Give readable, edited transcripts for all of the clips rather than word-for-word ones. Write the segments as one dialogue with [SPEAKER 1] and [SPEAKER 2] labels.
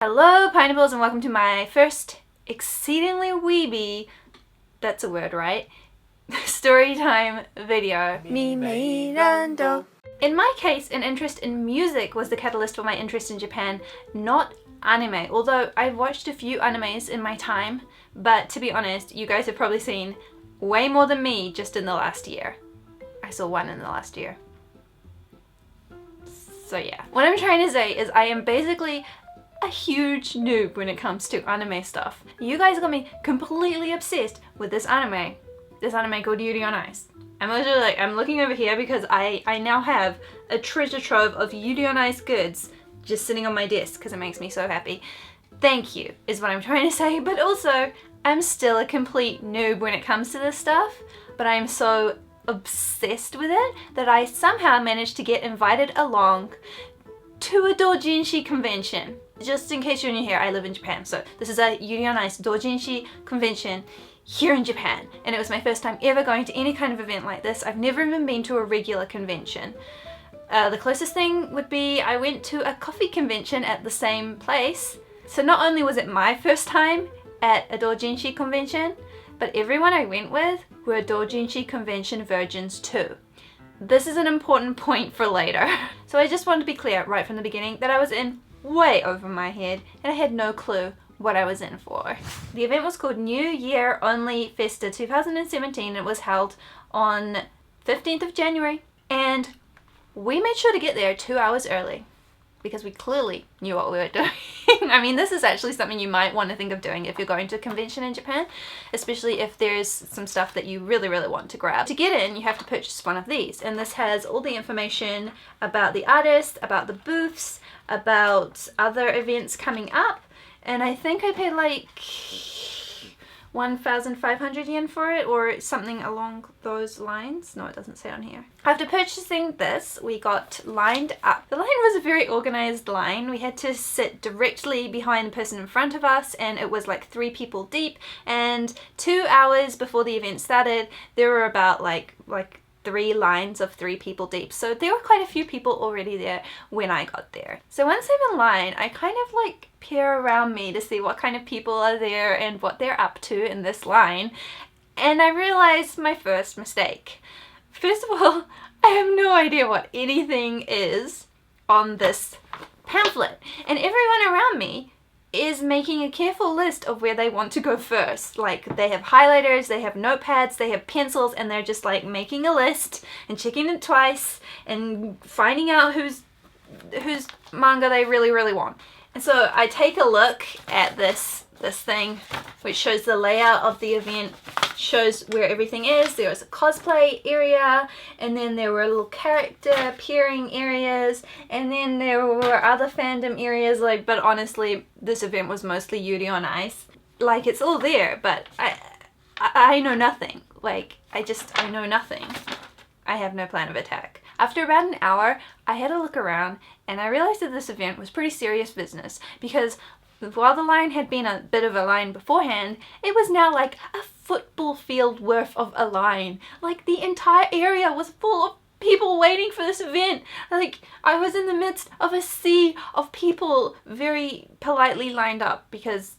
[SPEAKER 1] Hello pineapples and welcome to my first exceedingly weeby, that's a word, right? Story time video. MIMEI. In my case, an interest in music was the catalyst for my interest in Japan, not anime. Although I've watched a few animes in my time, but to be honest, you guys have probably seen way more than me just in the last year. I saw one in the last year. So yeah. What I'm trying to say is I am basically a huge noob when it comes to anime stuff. You guys got me completely obsessed with this anime. This anime called Yuri on Ice. I'm literally like, I'm looking over here because I now have a treasure trove of Yuri on Ice goods just sitting on my desk because it makes me so happy. Thank you, is what I'm trying to say, but also I'm still a complete noob when it comes to this stuff, but I'm so obsessed with it that I somehow managed to get invited along to a dojinshi convention. Just in case you're new here, I live in Japan, so this is a Yuri on Ice dojinshi convention here in Japan, and it was my first time ever going to any kind of event like this. I've never even been to a regular convention. The closest thing would be I went to a coffee convention at the same place. So not only was it my first time at a dojinshi convention, but everyone I went with were dojinshi convention virgins too. This is an important point for later. So I just wanted to be clear right from the beginning that I was in way over my head and I had no clue what I was in for. The event was called New Year Only Festa 2017. It was held on 15th of January and we made sure to get there 2 hours early because we clearly knew what we were doing. I mean, this is actually something you might want to think of doing if you're going to a convention in Japan, especially if there's some stuff that you really want to grab. To get in, you have to purchase one of these, and this has all the information about the artists, about the booths, about other events coming up, and I think I paid like 1,500 yen for it, or something along those lines. No, it doesn't say on here. After purchasing this, we got lined up. The line was a very organized line. We had to sit directly behind the person in front of us, and it was like 3 people deep, and 2 hours before the event started, there were about like 3 lines of 3 people deep. So there were quite a few people already there when I got there. So once I'm in line, I kind of like peer around me to see what kind of people are there and what they're up to in this line. And I realized my first mistake. First of all, I have no idea what anything is on this pamphlet. And everyone around me is making a careful list of where they want to go first. Like, they have highlighters, they have notepads, they have pencils, and they're just like making a list and checking it twice and finding out whose manga they really want. And so I take a look at this thing which shows the layout of the event, shows where everything is. There was a cosplay area, and then there were little character appearing areas, and then there were other fandom areas, like, but honestly this event was mostly Yuri on Ice. Like, it's all there, but I know nothing. Like, I know nothing. I have no plan of attack. After about an hour, I had a look around and I realized that this event was pretty serious business, because while the line had been a bit of a line beforehand, it was now like a football field worth of a line. Like, the entire area was full of people waiting for this event. Like, I was in the midst of a sea of people very politely lined up because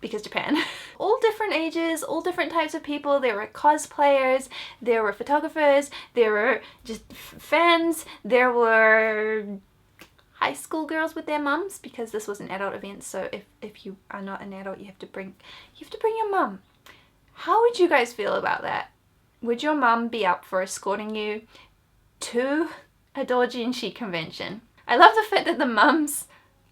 [SPEAKER 1] Japan. All different ages, all different types of people. There were cosplayers, there were photographers, there were just fans, there were high school girls with their mums, because this was an adult event, so if you are not an adult, you have to bring your mum. How would you guys feel about that? Would your mum be up for escorting you to a dojinshi convention? I love the fact that the mums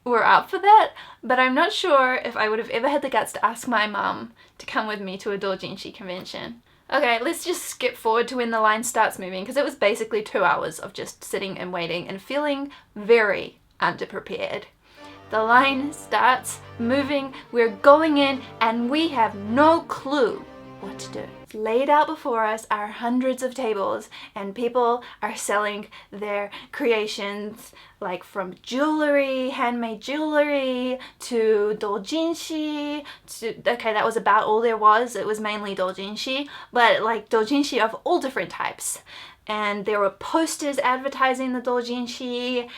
[SPEAKER 1] were up for that, but I'm not sure if I would have ever had the guts to ask my mum to come with me to a dojinshi convention. Okay, let's just skip forward to when the line starts moving, because it was basically 2 hours of just sitting and waiting and feeling very underprepared. The line starts moving, we're going in, and we have no clue what to do. Laid out before us are hundreds of tables, and people are selling their creations, like from jewelry, handmade jewelry, to dojinshi, okay, that was about all there was. It was mainly dojinshi, but like dojinshi of all different types. and there were posters advertising the doujinshi,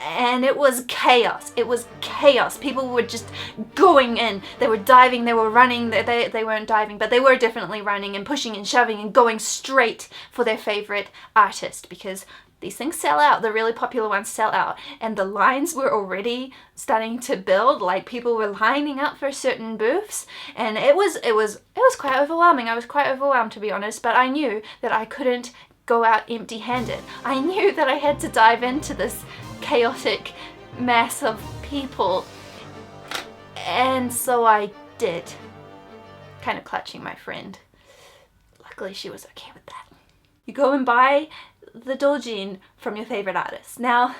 [SPEAKER 1] and it was chaos. It was chaos. People were just going in. They were diving, they were running. They weren't diving, but they were definitely running and pushing and shoving and going straight for their favorite artist, because these things sell out. The really popular ones sell out, and the lines were already starting to build. Like, people were lining up for certain booths, and it was quite overwhelming. I was quite overwhelmed, to be honest, but I knew that I couldn't go out empty-handed. I knew that I had to dive into this chaotic mass of people, and so I did. Kind of clutching my friend. Luckily she was okay with that. You go and buy the doujin from your favorite artist. Now,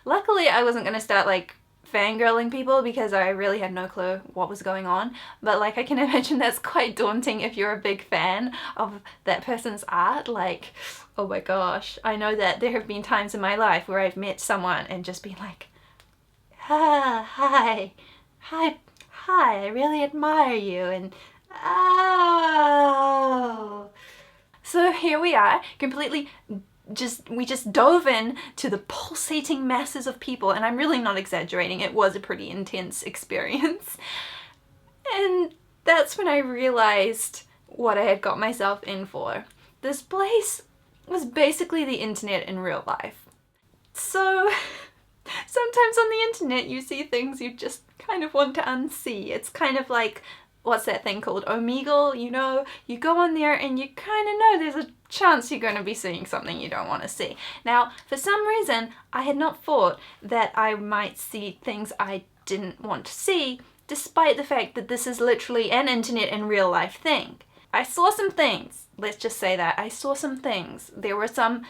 [SPEAKER 1] luckily I wasn't gonna start like fangirling people, because I really had no clue what was going on, but like I can imagine that's quite daunting if you're a big fan of that person's art. Like, oh my gosh, I know that there have been times in my life where I've met someone and just been like, hi, I really admire you, and oh. So here we are, completely we just dove in to the pulsating masses of people, and I'm really not exaggerating, it was a pretty intense experience. And that's when I realized what I had got myself in for. This place was basically the internet in real life. So sometimes on the internet you see things you just kind of want to unsee. It's kind of like, what's that thing called? Omegle, you know? You go on there and you kind of know there's a chance you're going to be seeing something you don't want to see. Now, for some reason, I had not thought that I might see things I didn't want to see, despite the fact that this is literally an internet in real life thing. I saw some things. Let's just say that. I saw some things. There was some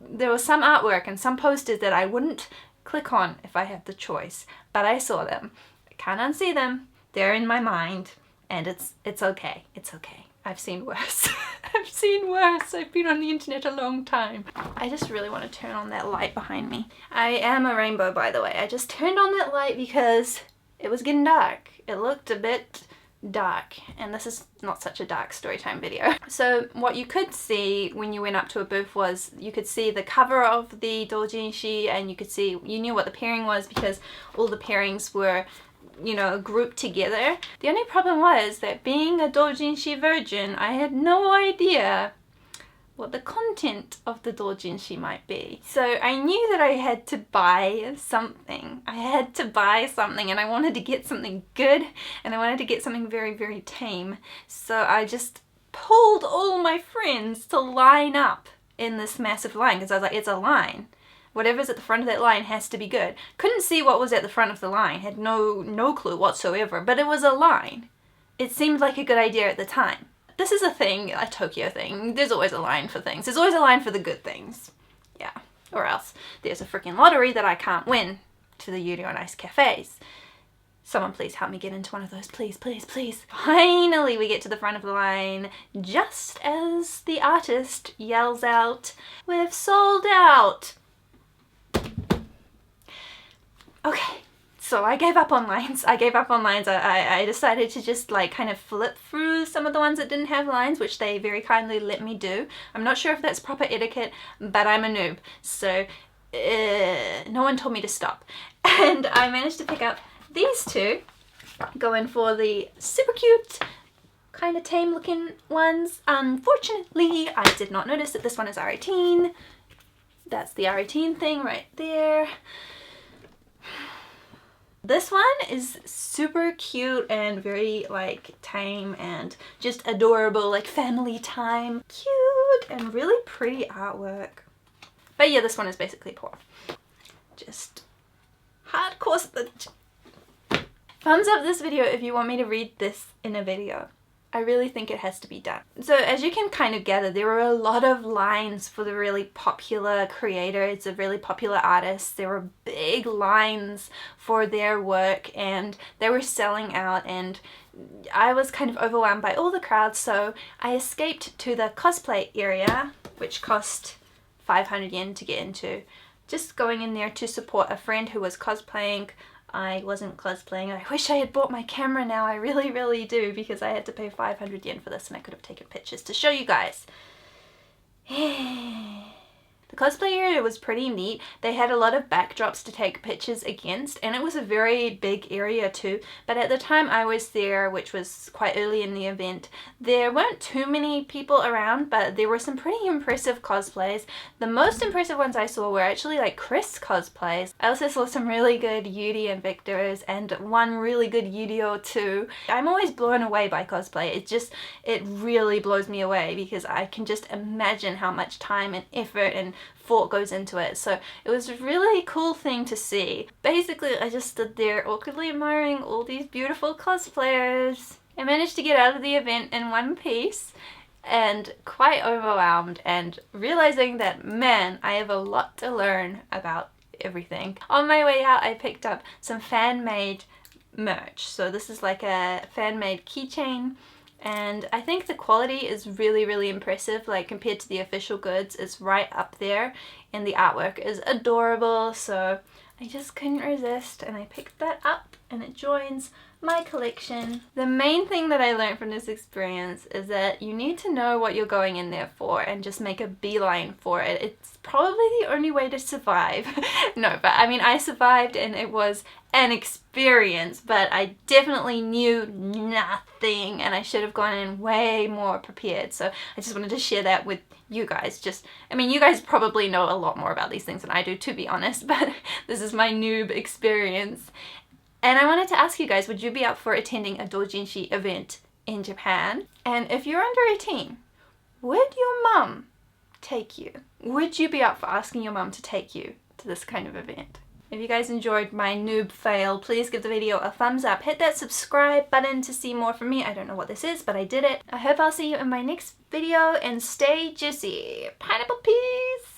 [SPEAKER 1] artwork and some posters that I wouldn't click on if I had the choice, but I saw them. I can't unsee them. They're in my mind. And it's okay. It's okay. I've seen worse. I've seen worse. I've been on the internet a long time. I just really want to turn on that light behind me. I am a rainbow, by the way. I just turned on that light because it was getting dark. It looked a bit dark, and this is not such a dark storytime video. So what you could see when you went up to a booth was you could see the cover of the dojinshi, and you knew what the pairing was because all the pairings were, you know, grouped together. The only problem was that, being a doujinshi virgin, I had no idea what the content of the dojinshi might be. So I knew that I had to buy something. I had to buy something, and I wanted to get something good, and I wanted to get something very, very tame. So I just pulled all my friends to line up in this massive line, because I was like, it's a line. Whatever's at the front of that line has to be good. Couldn't see what was at the front of the line, had no clue whatsoever, but it was a line. It seemed like a good idea at the time. This is a thing, a Tokyo thing. There's always a line for things. There's always a line for the good things. Yeah. Or else there's a freaking lottery that I can't win to the Yuri on Ice cafes. Someone please help me get into one of those. Please, please, please. Finally we get to the front of the line just as the artist yells out, "We've sold out!" Okay, so I gave up on lines. I decided to just like kind of flip through some of the ones that didn't have lines, which they very kindly let me do. I'm not sure if that's proper etiquette, but I'm a noob, so no one told me to stop. And I managed to pick up these two, going for the super cute, kind of tame looking ones. Unfortunately, I did not notice that this one is R18. That's the R18 thing right there. This one is super cute and very like tame and just adorable, like family time. Cute and really pretty artwork. But yeah, this one is basically poor. Just hardcore. Thumbs up this video if you want me to read this in a video. I really think it has to be done. So as you can kind of gather, there were a lot of lines for the really popular creators, the really popular artists. There were big lines for their work, and they were selling out, and I was kind of overwhelmed by all the crowds, so I escaped to the cosplay area, which cost 500 yen to get into. Just going in there to support a friend who was cosplaying. I wasn't cosplaying. I wish I had bought my camera now. I really, really do, because I had to pay 500 yen for this, and I could have taken pictures to show you guys. The cosplay area was pretty neat. They had a lot of backdrops to take pictures against, and it was a very big area too. But at the time I was there, which was quite early in the event, there weren't too many people around, but there were some pretty impressive cosplays. The most impressive ones I saw were actually like Chris cosplays. I also saw some really good Yuri and Victors, and one really good Yu-Gi-Oh too. I'm always blown away by cosplay. It really blows me away because I can just imagine how much time and effort and thought goes into it. So it was a really cool thing to see. Basically, I just stood there awkwardly admiring all these beautiful cosplayers. I managed to get out of the event in one piece and quite overwhelmed and realizing that, man, I have a lot to learn about everything. On my way out, I picked up some fan-made merch. So this is like a fan-made keychain, and I think the quality is really impressive. Like compared to the official goods, it's right up there, and the artwork is adorable, so I just couldn't resist and I picked that up and it joins my collection. The main thing that I learned from this experience is that you need to know what you're going in there for and just make a beeline for it. It's probably the only way to survive. No, but I mean, I survived and it was an experience, but I definitely knew nothing and I should have gone in way more prepared. So I just wanted to share that with you guys. I mean, you guys probably know a lot more about these things than I do, to be honest, but this is my noob experience. And I wanted to ask you guys, would you be up for attending a dojinshi event in Japan? And if you're under 18, would your mum take you? Would you be up for asking your mum to take you to this kind of event? If you guys enjoyed my noob fail, please give the video a thumbs up. Hit that subscribe button to see more from me. I don't know what this is, but I did it. I hope I'll see you in my next video, and stay juicy. Pineapple peas!